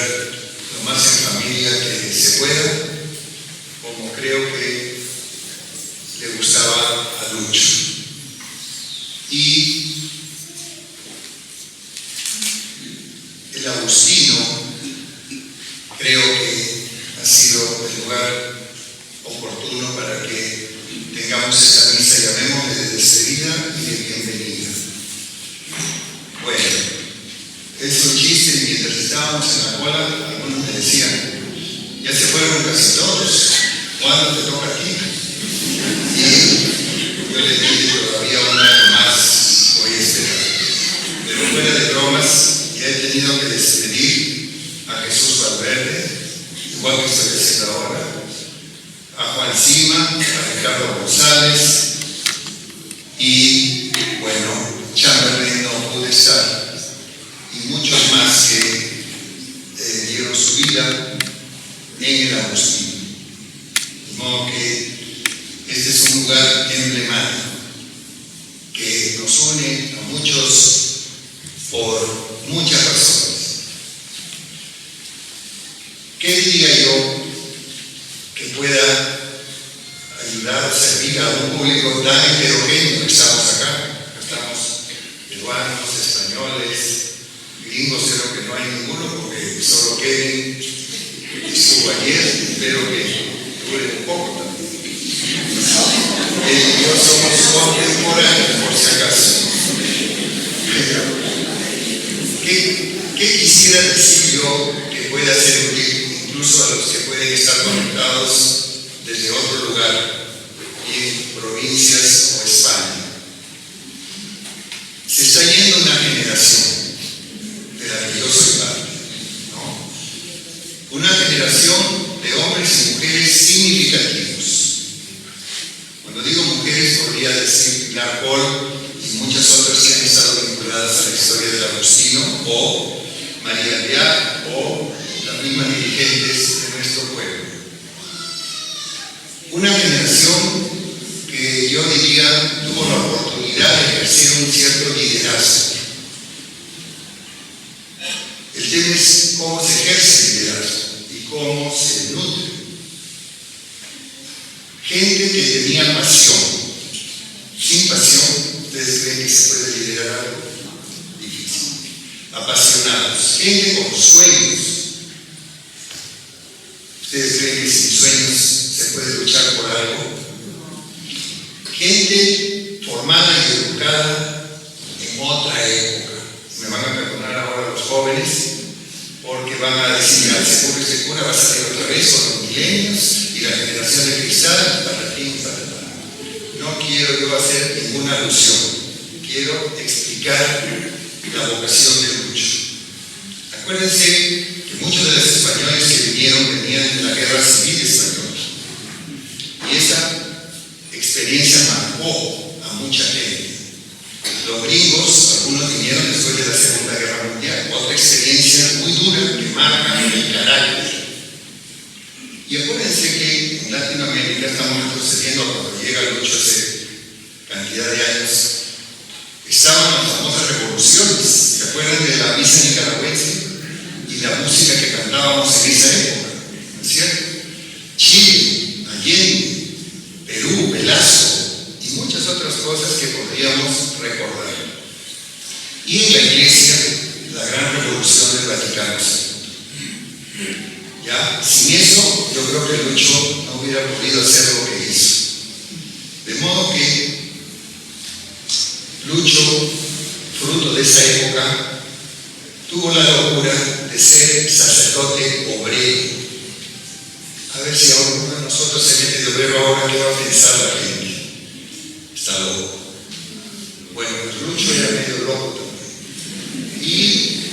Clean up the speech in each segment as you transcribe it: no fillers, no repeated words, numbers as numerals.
celebrar lo más en familia que se pueda, como creo que le gustaba a Lucho. Y el Agustino creo que ha sido el lugar oportuno para que tengamos esta misa, llamémosle de despedida y de bienvenida. Bueno, es un chiste, y mientras estábamos en la cola, algunos me decían, ya se fueron casi todos, ¿cuándo te toca a ti? Y yo le dije, todavía un año más voy a esperar. Pero fuera de bromas, ya he tenido que despedir a Jesús Valverde, igual que estoy haciendo ahora, a Juan Cima, a Ricardo González, y bueno, Chamberlain no pude estar, y muchos más que dieron su vida en el Agustino. De modo que este es un lugar emblemático que nos une a muchos por muchas razones. ¿Qué diría yo que pueda ayudar o servir a un público tan heterogéneo que estamos acá? Estamos peruanos, españoles, gringos, creo que no hay ninguno, porque solo Kevin estuvo ayer, espero que dure un poco también. Él y yo somos contemporáneos, por si acaso. ¿Qué quisiera decir yo que pueda ser útil incluso a los que pueden estar conectados desde otro lugar, en provincias o España? Se está yendo una generación de la que yo soy parte, ¿no? Una generación de hombres y mujeres significativos. Cuando digo mujeres, podría decir Pilar Paul y muchas otras que han estado vinculadas a la historia del Agustino, o María Leal, o las mismas dirigentes de nuestro pueblo. Una generación que yo diría tuvo la oportunidad de ejercer un cierto liderazgo. El tema es cómo se ejerce el liderazgo y cómo se nutre. Gente que tenía pasión. Sin pasión, ¿ustedes creen que se puede liderar algo? Difícil. Apasionados. Gente con sueños. ¿Ustedes creen que sin sueños se puede luchar por algo? Gente formada y educada en otra época. Me van a perdonar ahora los jóvenes, porque van a decir, al seguro este cura va a salir otra vez con los milenios y la generación de cristal, patatín, patatán. No quiero yo hacer ninguna alusión, quiero explicar la vocación de Lucho. Acuérdense que muchos de los españoles que vinieron venían de la guerra civil española, y esa experiencia marcó a mucha gente. Los gringos, algunos vinieron después de la Segunda Guerra Mundial, otra experiencia muy dura que marca el carácter. Y acuérdense que en Latinoamérica estamos retrocediendo cuando llega Lucho hace cantidad de años. Estaban las famosas revoluciones, ¿se acuerdan de la misa nicaragüense y la música que cantábamos en esa época? ¿No es cierto? Chile, Allende, Perú, Velasco y muchas otras cosas que podríamos recordar. Y en la iglesia, la gran revolución del Vaticano II. ¿Ya? Sin eso, yo creo que Lucho no hubiera podido hacer lo que hizo. De modo que Lucho, fruto de esa época, tuvo la locura de ser sacerdote obrero. A ver si alguno de nosotros se mete de obrero ahora, ¿qué va a pensar la gente? Está loco. Bueno, pues Lucho era medio loco también. Y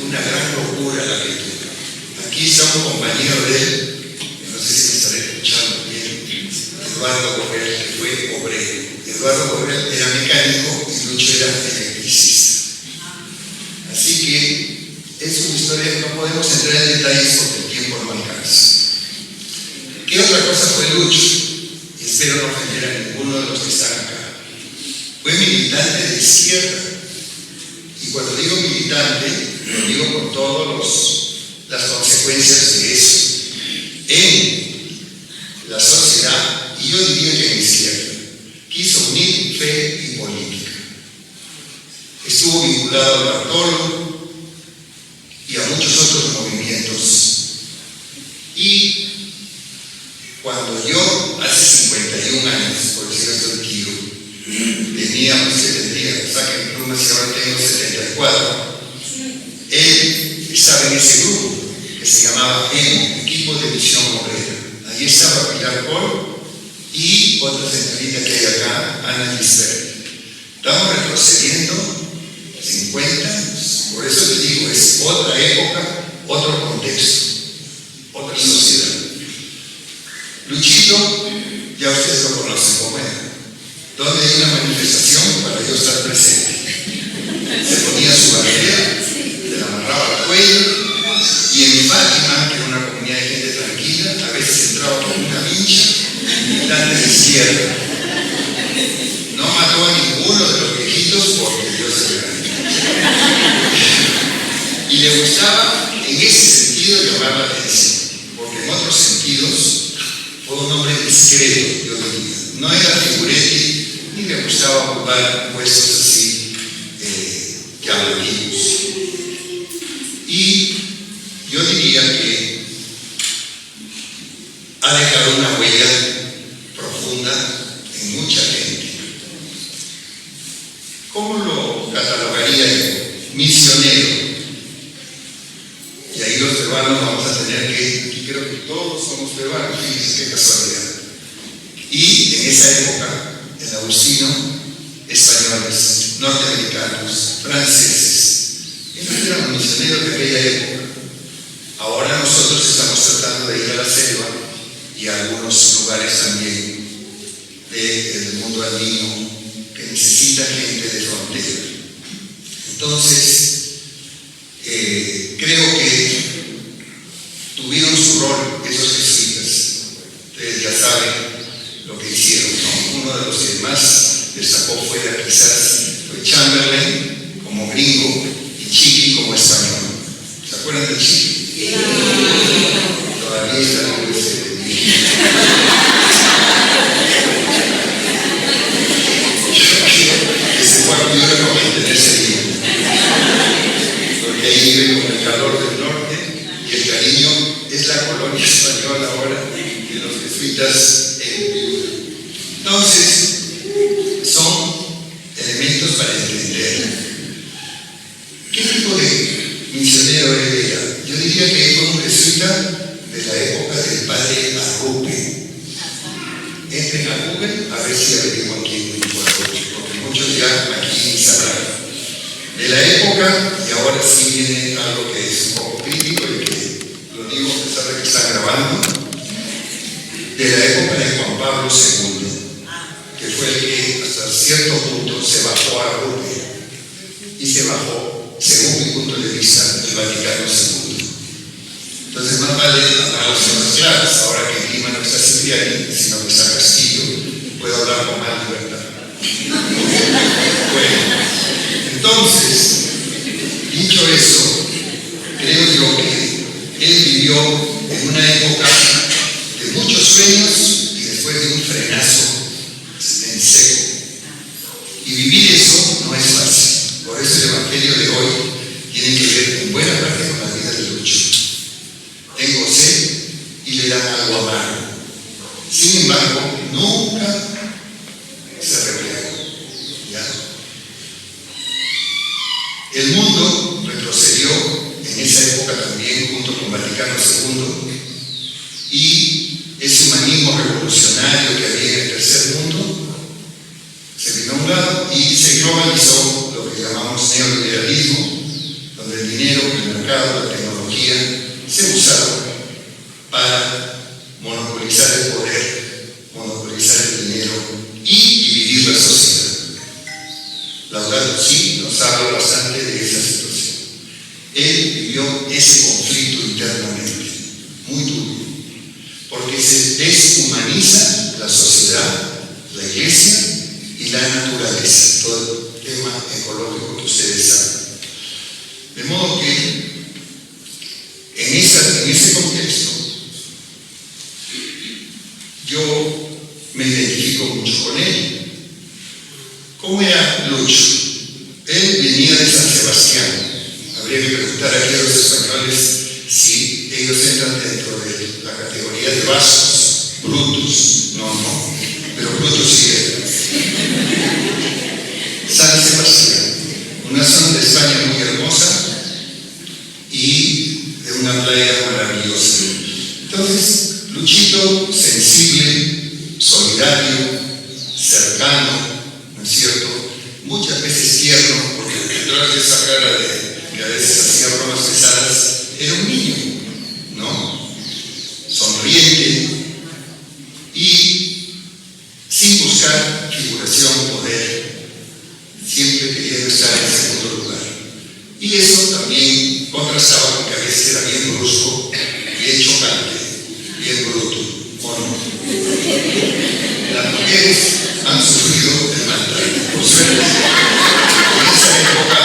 una gran locura la que tuvo. Aquí está un compañero de él, que no sé si me estaré escuchando bien, Eduardo Borrell, que fue obrero. Eduardo Borrell era mecánico y Lucho era electricista. Así que es una historia que no podemos entrar en detalles porque el tiempo no alcanza. ¿Qué otra cosa fue Lucho? Y espero no ofender a ninguno de los que están acá. Fue militante de izquierda. Y cuando digo militante, lo digo con todas las consecuencias consecuencias de eso en la sociedad, y yo diría que en la izquierda. Quiso unir fe y política. Estuvo vinculado al Bartolo y a muchos otros movimientos. Y cuando yo, hace 51 años, por decir esto de Quiro, tenía, saquen plumas y ahora tengo 74, él estaba en ese grupo que se llamaba EMO, Equipo de Misión Obrera. Ahí estaba Pilar Paul y otra señorita que hay acá, Ana Lisbeth. Estamos retrocediendo 50 años. Por eso te digo, es otra época, otro contexto, otra sociedad. Luchito, ya ustedes lo conocen como era. Donde hay una manifestación, para yo estar presente. Se ponía su bandera, se la amarraba al cuello, y en Fátima, que era una comunidad de gente tranquila, a veces entraba con una vincha militante de izquierda. No mató a ninguno de los viejitos porque Dios se le y le gustaba en ese sentido llamar la atención, porque en otros sentidos fue un hombre discreto, yo diría. No era figuretti ni le gustaba ocupar puestos así llamativos. Y yo diría que ha dejado una huella profunda en mucha gente. ¿Cómo lo catalogaría yo? Misionero. Y ahí los peruanos vamos a tener que, aquí creo que todos somos peruanos, fíjense qué casualidad. Y en esa época, el Agustino, españoles, norteamericanos, franceses, ellos eran misioneros de aquella época. Ahora nosotros estamos tratando de ir a la selva y a algunos lugares también del mundo andino que necesita gente de frontera. Entonces, creo que tuvieron su rol esos jesuitas. Ustedes ya saben lo que hicieron, ¿no? Uno de los que más destacó fue Chamberlain como gringo y Chiqui como español. ¿Se acuerdan de Chiqui? Sí. Todavía está en el ese cuarto yo lo mantenerse bien, porque ahí vive con el calor del norte y el cariño es la colonia española ahora de los jesuitas en Perú. Entonces, son elementos para entender qué tipo de misionero era ella. Yo diría que fue un jesuita de la época del padre Arrupe. Entren a Google a ver si averiguan quién fue Arrupe, porque muchos ya aquí sabrán. De la época, y ahora sí viene algo que es un poco crítico y que lo digo a pesar de que están grabando, de la época de Juan Pablo II, que fue el que hasta cierto punto se bajó a Arrupe y se bajó, según mi punto de vista, el Vaticano II. Entonces más vale hablar las cosas claras. Ahora que en Lima no está Cipriani, sino que está Castillo, puedo hablar con más libertad. Bueno, entonces, dicho eso, creo yo que él vivió en una época de muchos sueños y después de un frenazo en seco. Y vivir eso no es fácil. Por eso el Evangelio de hoy tiene que ver en buena parte con la vida de Lucho. Tengo sed y le dan algo amargo. Sin embargo, nunca se replegó. ¿Ya? El mundo retrocedió en esa época también junto con Vaticano II y ese humanismo revolucionario que había en el tercer mundo se vino a un lado y se globalizó lo que llamamos neoliberalismo, donde el dinero, el mercado, la tecnología se usaron para monopolizar el poder, monopolizar el dinero y dividir la sociedad. Laudato Si nos habla bastante de esa situación. Él vivió ese conflicto internamente, muy duro, porque se deshumaniza la sociedad, la iglesia y la naturaleza, todo el tema ecológico que ustedes saben. De modo que en esa entran dentro de la categoría de vasos brutos, no, pero brutos sí eran. San Sebastián, una zona de España muy hermosa y de una playa maravillosa. Entonces, Luchito, sensible, solidario, cercano, ¿no es cierto? Muchas veces tierno, porque detrás de esa cara que a veces hacía bromas pesadas, era un niño, ¿no? Sonriente y sin buscar figuración, poder, siempre quería estar en segundo lugar. Y eso también contrastaba con que a veces era bien brusco, bien chocante, bien bruto, ¿o no? Las mujeres han sufrido el maltrato, por suerte. En esa época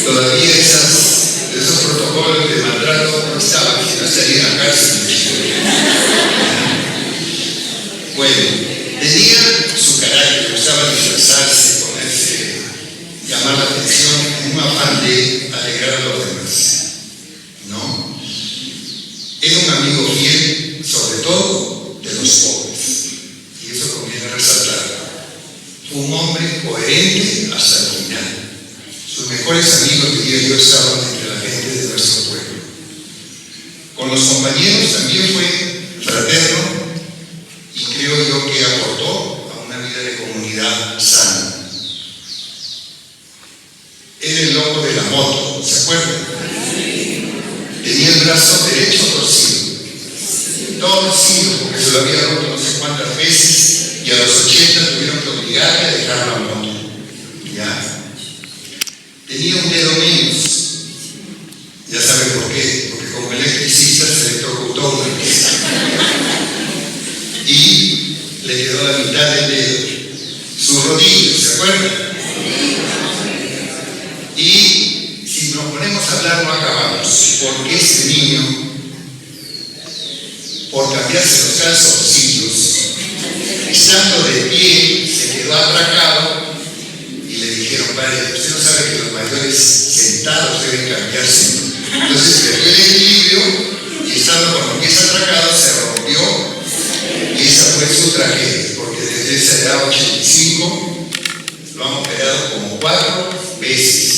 todavía esos protocolos de maltrato no estaban, si no estarían en la cárcel. Bueno, tenía su carácter, gustaba disfrazarse, ponerse, llamar la atención en un afán de alegrar a los demás, ¿no? Era un amigo fiel, sobre todo, de los pobres, y eso conviene resaltarlo. Fue un hombre coherente hasta el final. Sus mejores amigos, diría yo, estaban entre la gente de nuestro pueblo. Con los compañeros también fue fraterno y creo yo que aportó a una vida de comunidad sana. Era el loco de la moto, ¿se acuerdan? Tenía el brazo derecho torcido, porque se lo había roto no sé cuántas veces y a los 80 tuvieron que obligarle a dejar la moto. ¿Ya? Tenía un dedo menos. Ya saben por qué, porque como electricista se electrocutó una vez y le quedó la mitad del dedo, su rodilla, ¿se acuerdan? Y si nos ponemos a hablar no acabamos, porque este niño, por cambiarse los calzoncillos, estando de pie, se quedó atracado y le dijeron: padre, usted no sabe que los mayores sentados deben cambiarse. Entonces perdió el equilibrio y estando con los pies atracados se rompió, y esa fue su tragedia, porque desde esa edad 85 lo han operado como 4 veces.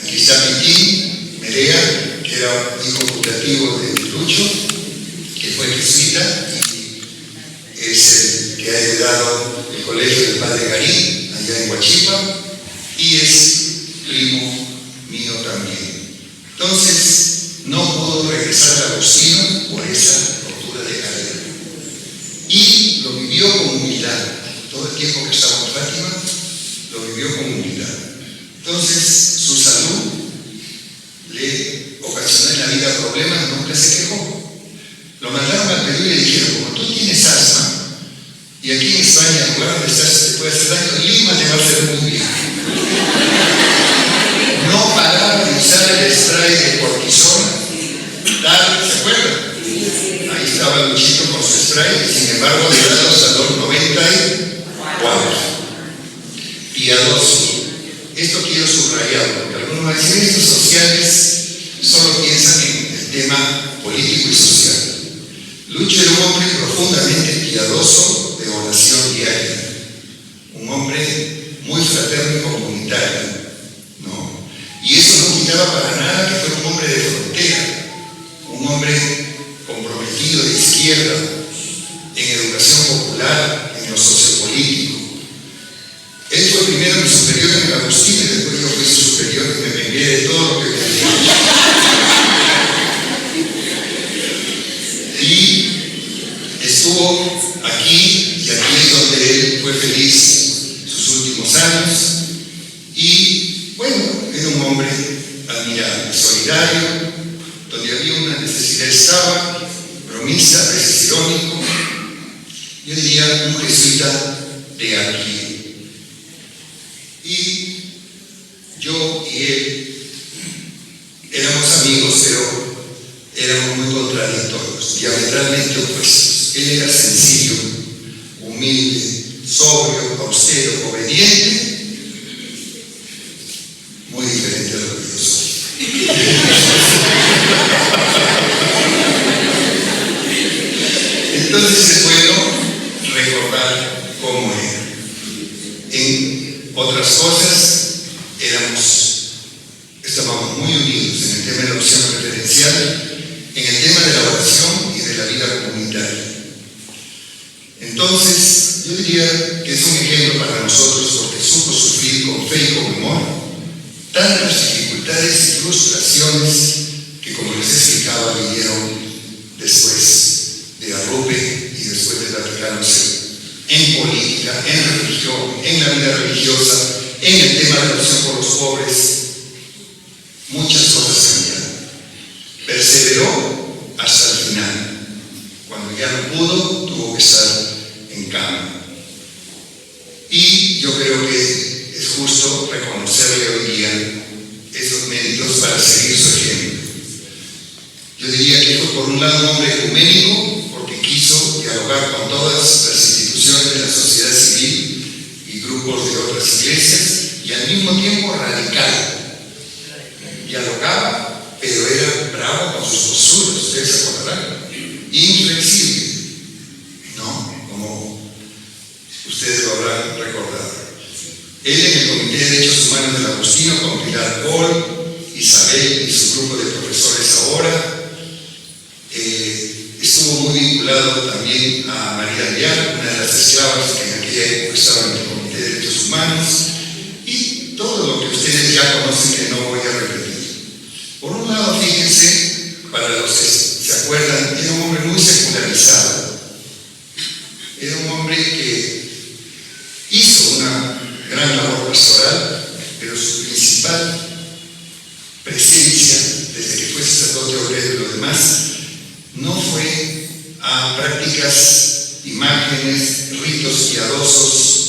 Aquí está Pitín Merea, que era hijo putativo de Lucho, que fue jesuita y es el que ha heredado el colegio del padre Garí, allá en Huachipa, y es primo mío también. Entonces, no pudo regresar a Agustino por esa rotura de cadera. Y lo vivió con humildad. Todo el tiempo que estaba en Fátima, lo vivió con humildad. Entonces, su salud le ocasionó en la vida problemas, nunca se quejó. Lo mandaron al Perú y le dijeron: como tú tienes asma, y aquí en España, en lugar donde estás, te puede hacer daño, Lima te va a hacer muy bien. No paraba de usar el spray de cortisona. ¿Se acuerdan? Ahí estaba Luchito con su spray, sin embargo, le da hasta los 94. Piadoso. Esto quiero subrayarlo, porque algunos movimientos sociales solo piensan en el tema político y social. Lucho era un hombre profundamente piadoso, de oración diaria, un hombre muy fraterno y comunitario, ¿no? Y eso no quitaba para nada que fuera un hombre de frontera, un hombre comprometido de izquierda, en educación popular, en lo sociopolítico. Él fue primero mi superior en el Agustino y después yo fui su superior y me vengué de todo lo que me dijo. Y estuvo aquí, y aquí es donde él fue feliz sus últimos años. Y bueno, era un hombre admirable, solidario, donde había una necesidad estaba, bromista, a veces irónico. Yo diría un jesuita de aquí. Y yo y él éramos amigos, pero éramos muy contradictorios, diametralmente opuestos. Él era sencillo, humilde, sobrio, austero, obediente, muy diferente a lo que yo soy. involucrándose en política, en religión, en la vida religiosa, en el tema de la opción por los pobres. Muchas cosas cambiaron. Perseveró hasta el final. Cuando ya no pudo, tuvo que estar en cama. Y yo creo que es justo reconocerle hoy día esos méritos para seguir su ejemplo. Yo diría que fue por un lado un hombre ecuménico, porque quiso dialogar con todas las instituciones de la sociedad civil y grupos de otras iglesias, y al mismo tiempo radical. Dialogaba, pero era bravo con sus posturas, ustedes se acordarán. Inflexible, ¿no? Como ustedes lo habrán recordado. Él en el Comité de Derechos Humanos del Agustino, con Pilar Paul, Isabel y su grupo de profesores ahora, estuvo muy vinculado también a María Alvear, una de las esclavas que en aquella época estaba en el Comité de Derechos Humanos, y todo lo que ustedes ya conocen que no voy a repetir. Por un lado, fíjense, para los que se acuerdan, era un hombre muy secularizado. Era un hombre que hizo una gran labor pastoral, pero su principal presencia, desde que fue sacerdote obrero y lo demás, no fue a prácticas, imágenes, ritos piadosos,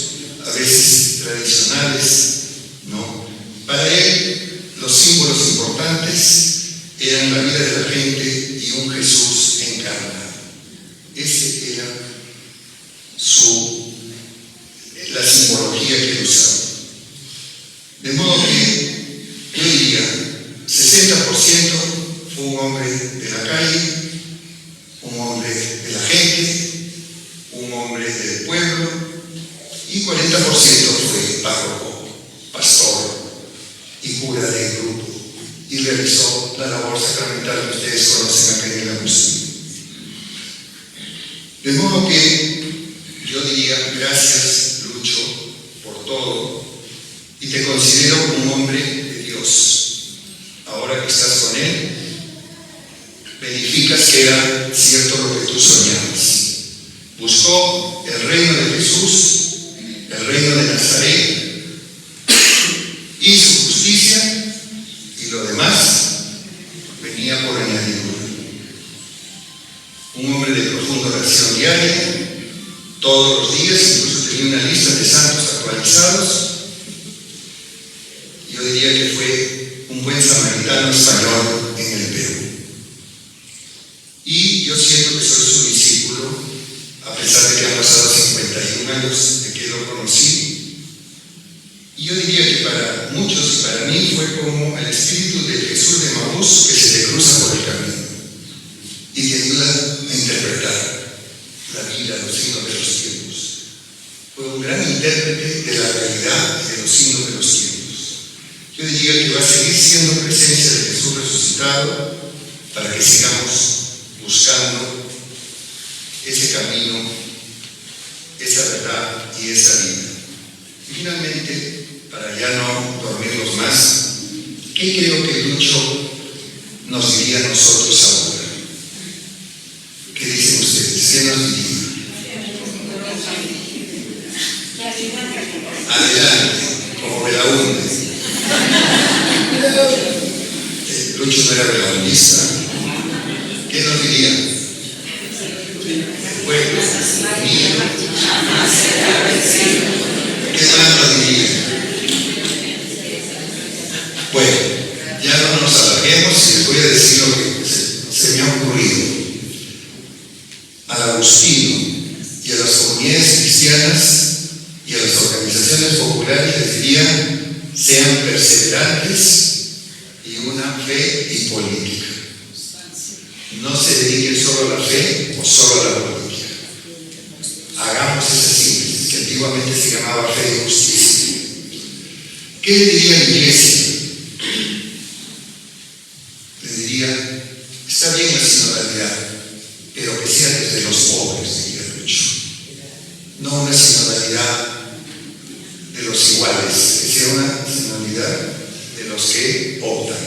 a veces tradicionales, no. Para él, los símbolos importantes eran la vida de la gente y un Jesús encarnado. Ese era la simbología que él usaba. De modo que, yo diría, 60% fue un hombre de la calle, un hombre de la gente, un hombre del pueblo, y 40% fue párroco, pastor y cura del grupo, y realizó la labor sacramental que ustedes conocen acá en el Agustino. De modo que yo diría, gracias Lucho por todo, y te considero un hombre de Dios. Ahora que estás con Él, verificas que era cierto lo que tú soñabas. Buscó el reino de Jesús, el reino de Nazaret, y su justicia, y lo demás venía por añadidura. Un hombre de profunda oración diaria, todos los días, incluso tenía una lista de santos actualizados. Yo diría que fue un buen samaritano español en el Perú. Y yo siento que soy su discípulo, a pesar de que han pasado 51 años de que lo conocí. Y yo diría que para muchos y para mí fue como el espíritu de Jesús de Maús que se te cruza por el camino y te ayuda a interpretar la vida, los signos de los tiempos. Fue un gran intérprete de la realidad y de los signos de los tiempos. Yo diría que va a seguir siendo presencia de Jesús resucitado para que sigamos buscando ese camino, esa verdad y esa vida. Y finalmente, para ya no dormirlos más, ¿qué creo que Lucho nos diría a nosotros ahora? ¿Qué dicen ustedes? ¿Qué nos diría? Adelante, como Belaúnde. Lucho no era belaundista. ¿Qué nos diría? El pueblo unido jamás será vencido. ¿Qué más nos diría? Bueno, ya no nos alarguemos y les voy a decir lo que se me ha ocurrido. Al Agustino y a las comunidades cristianas y a las organizaciones populares les diría: sean perseverantes y una fe y política. No se dediquen solo a la fe o solo a la política. Hagamos esa síntesis, que antiguamente se llamaba fe y justicia. ¿Qué le diría a la iglesia? Le diría: está bien la sinodalidad, pero que sea desde los pobres, diría Lucho. No una sinodalidad de los iguales, que sea una sinodalidad de los que optan.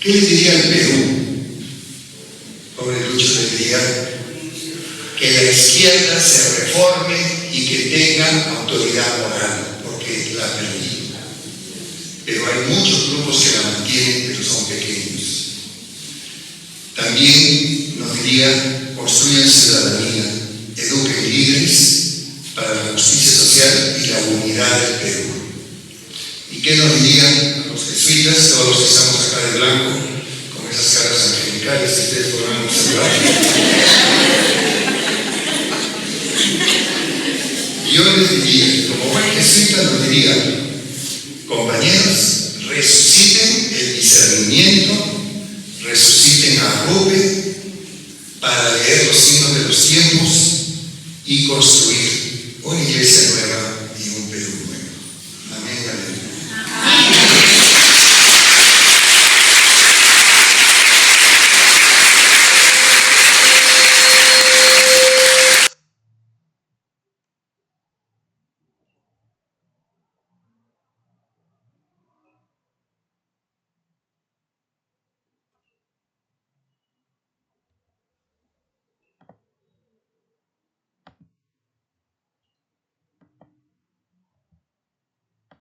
¿Qué le diría al Perú? Pobre Lucho le diría: que la izquierda se reforme y que tenga autoridad moral, porque la ha perdido. Pero hay muchos grupos que la mantienen, pero son pequeños. También nos diría: construyan ciudadanía, eduquen líderes para la justicia social y la unidad del Perú. ¿Y qué nos dirían a los jesuitas, todos los que estamos acá de blanco, con esas caras angelicales que ustedes podrán observar? Yo les diría, como buen jesuita, nos diría: compañeros, resuciten el discernimiento, resuciten a Rube para leer los signos de los tiempos y construir